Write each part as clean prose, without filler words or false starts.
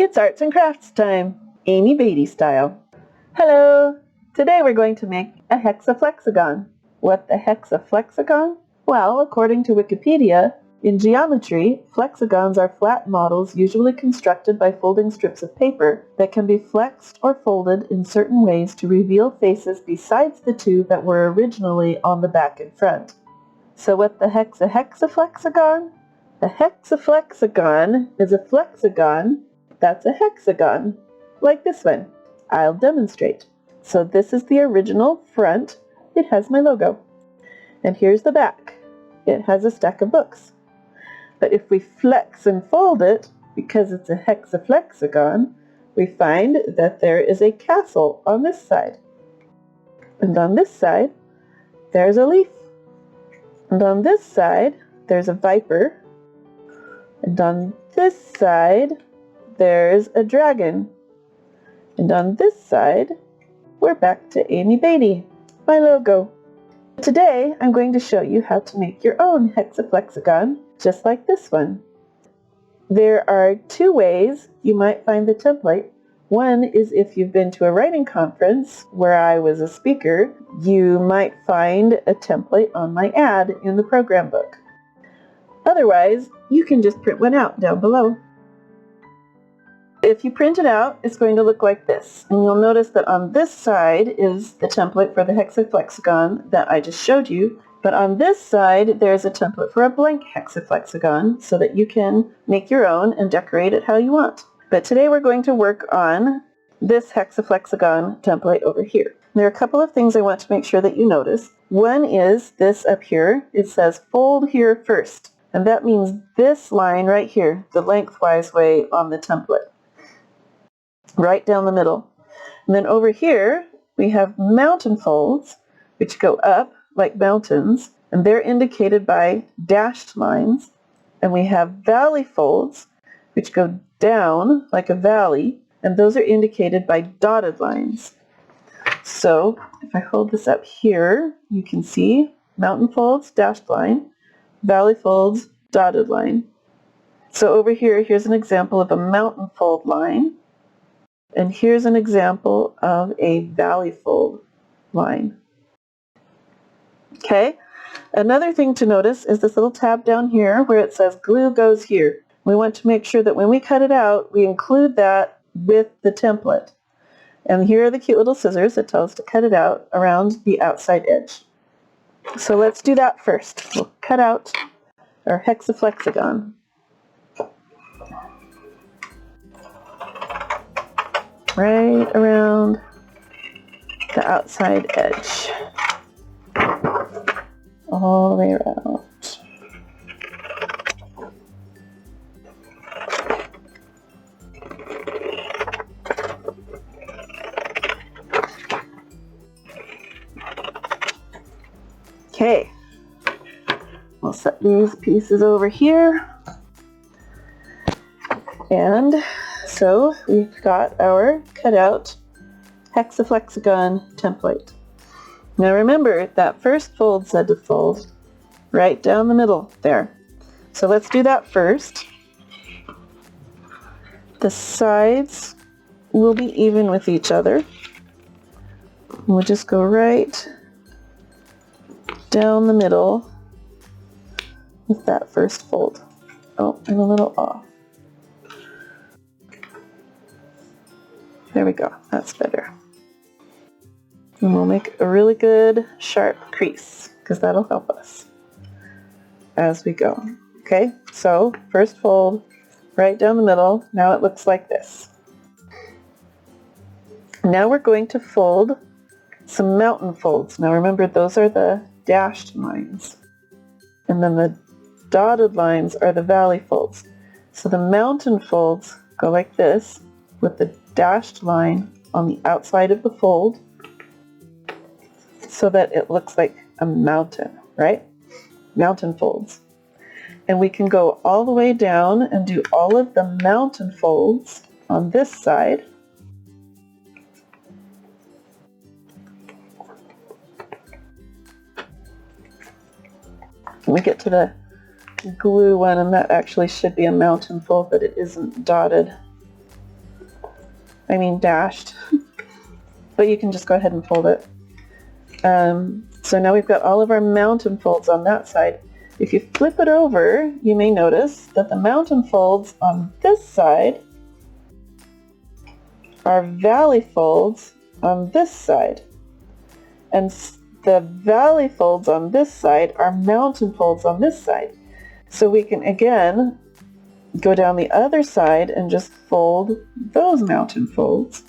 It's arts and crafts time, Amy Beatty style. Hello! Today we're going to make a hexaflexagon. What the hexaflexagon? Well, according to Wikipedia, in geometry, flexagons are flat models usually constructed by folding strips of paper that can be flexed or folded in certain ways to reveal faces besides the two that were originally on the back and front. So what the heck's a hexaflexagon? The hexaflexagon is a flexagon that's a hexagon, like this one. I'll demonstrate. So this is the original front. It has my logo. And here's the back. It has a stack of books. But if we flex and fold it, because it's a hexaflexagon, we find that there is a castle on this side. And on this side, there's a leaf. And on this side, there's a viper. And on this side, there's a dragon. And on this side, we're back to Amy Beatty, my logo. Today, I'm going to show you how to make your own hexaflexagon, just like this one. There are two ways you might find the template. One is if you've been to a writing conference where I was a speaker, you might find a template on my ad in the program book. Otherwise, you can just print one out down below. If you print it out, it's going to look like this. And you'll notice that on this side is the template for the hexaflexagon that I just showed you. But on this side, there's a template for a blank hexaflexagon so that you can make your own and decorate it how you want. But today we're going to work on this hexaflexagon template over here. There are a couple of things I want to make sure that you notice. One is this up here. It says fold here first. And that means this line right here, the lengthwise way on the template. Right down the middle. And then over here, we have mountain folds, which go up like mountains, and they're indicated by dashed lines. And we have valley folds, which go down like a valley, and those are indicated by dotted lines. So if I hold this up here, you can see mountain folds, dashed line, valley folds, dotted line. So over here, here's an example of a mountain fold line. And here's an example of a valley fold line. Okay, another thing to notice is this little tab down here where it says glue goes here. We want to make sure that when we cut it out, we include that with the template. And here are the cute little scissors that tell us to cut it out around the outside edge. So let's do that first. We'll cut out our hexaflexagon. Right around the outside edge. All the way around. Okay. We'll set these pieces over here. And so we've got our cutout hexaflexagon template. Now remember, that first fold said to fold right down the middle there. So let's do that first. The sides will be even with each other. We'll just go right down the middle with that first fold. Oh, I'm a little off. There we go, that's better. And we'll make a really good sharp crease because that'll help us as we go. Okay, so first fold right down the middle. Now it looks like this. Now we're going to fold some mountain folds. Now remember, those are the dashed lines. And then the dotted lines are the valley folds. So the mountain folds go like this with the dashed line on the outside of the fold so that it looks like a mountain, right? Mountain folds. And we can go all the way down and do all of the mountain folds on this side. We get to the glue one, and that actually should be a mountain fold, but it isn't dotted. I mean dashed, but you can just go ahead and fold it. So now we've got all of our mountain folds on that side. If you flip it over, you may notice that the mountain folds on this side are valley folds on this side. And the valley folds on this side are mountain folds on this side. So we can again go down the other side and just fold those mountain folds.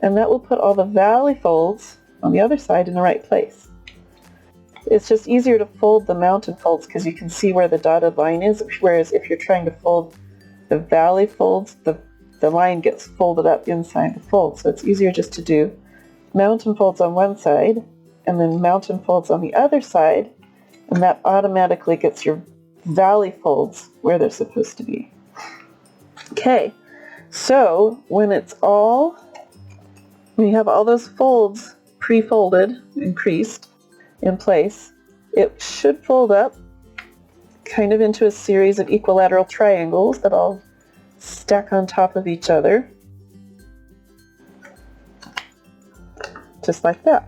And that will put all the valley folds on the other side in the right place. It's just easier to fold the mountain folds because you can see where the dotted line is, whereas if you're trying to fold the valley folds, the line gets folded up inside the fold. So it's easier just to do mountain folds on one side and then mountain folds on the other side, and that automatically gets your valley folds where they're supposed to be. Okay, so when you have all those folds pre-folded and creased in place, it should fold up kind of into a series of equilateral triangles that all stack on top of each other, just like that.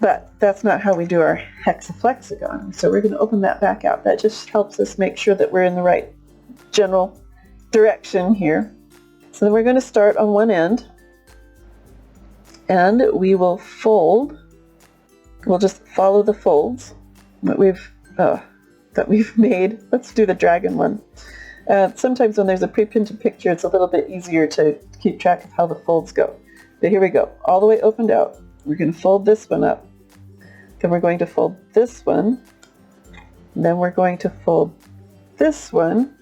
But that's not how we do our hexaflexagon, so we're going to open that back out. That just helps us make sure that we're in the right general direction here. So then we're going to start on one end, and we will fold. We'll just follow the folds that we've made. Let's do the dragon one. Sometimes when there's a pre-printed picture, it's a little bit easier to keep track of how the folds go. But here we go, all the way opened out. We're going to fold this one up. Then we're going to fold this one. And then we're going to fold this one.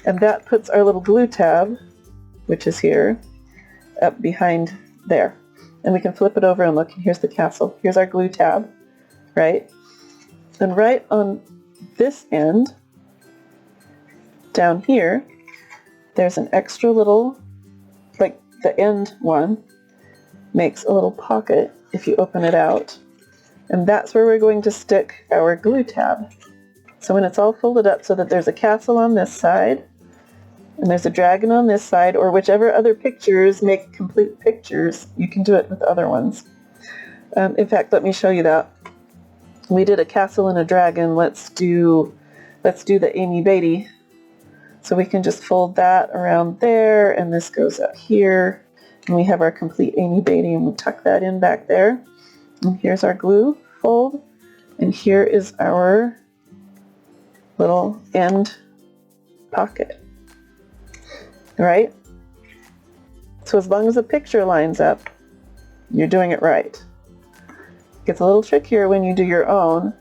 And that puts our little glue tab, which is here, up behind there. And we can flip it over and look, and here's the castle. Here's our glue tab, right? And right on this end, down here, there's an extra little, like the end one, makes a little pocket if you open it out. And that's where we're going to stick our glue tab. So when it's all folded up so that there's a castle on this side, and there's a dragon on this side, or whichever other pictures make complete pictures, you can do it with other ones. In fact, let me show you that. We did a castle and a dragon. Let's do the Amy Beatty. So we can just fold that around there, and this goes up here. And we have our complete Amy Beatty, and we'll tuck that in back there. And here's our glue fold, and here is our little end pocket. Right? So as long as the picture lines up, you're doing it right. It gets a little trickier when you do your own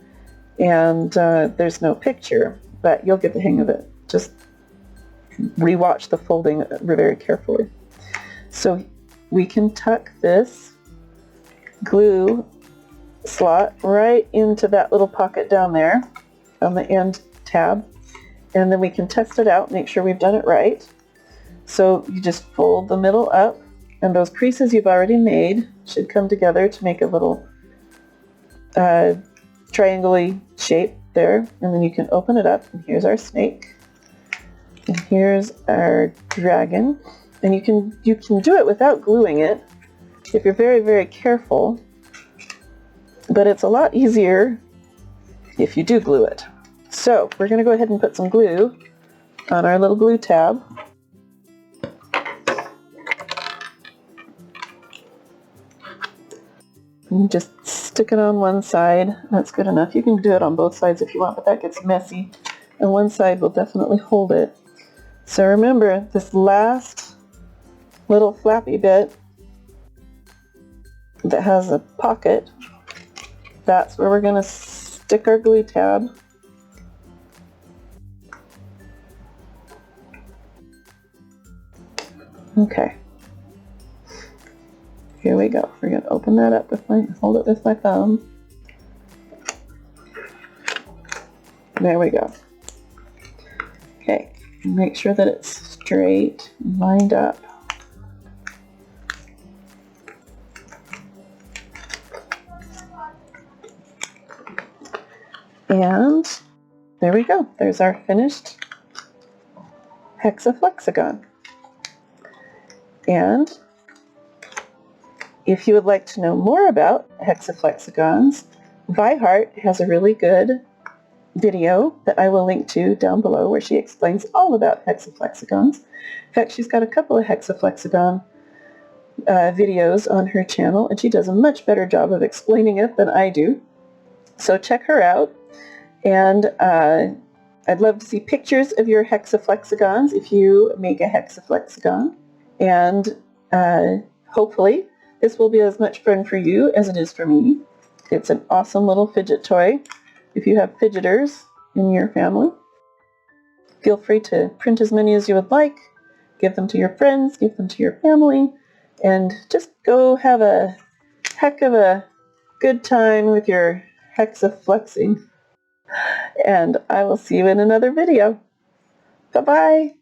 and there's no picture, but you'll get the hang of it. Just rewatch the folding very carefully. So we can tuck this glue slot right into that little pocket down there on the end tab, and then we can test it out, make sure we've done it right. So you just fold the middle up, and those creases you've already made should come together to make a little triangle-y shape there, and then you can open it up, and here's our snake, and here's our dragon, and you can do it without gluing it if you're very, very careful, but it's a lot easier if you do glue it. So we're going to go ahead and put some glue on our little glue tab. And just stick it on one side. That's good enough. You can do it on both sides if you want, but that gets messy. And one side will definitely hold it. So remember, this last little flappy bit that has a pocket, that's where we're going to stick our glue tab. Okay. Here we go. We're going to open that up hold it with my thumb. There we go. Okay, make sure that it's straight, lined up. And there we go. There's our finished hexaflexagon. And if you would like to know more about hexaflexagons, 𝐼𝐲 has a really good video that I will link to down below where she explains all about hexaflexagons. In fact, she's got a couple of hexaflexagon videos on her channel, and she does a much better job of explaining it than I do. So check her out, and I'd love to see pictures of your hexaflexagons if you make a hexaflexagon, and hopefully this will be as much fun for you as it is for me. It's an awesome little fidget toy. If you have fidgeters in your family, feel free to print as many as you would like, give them to your friends, give them to your family, and just go have a heck of a good time with your hexaflexing. And I will see you in another video. Bye-bye.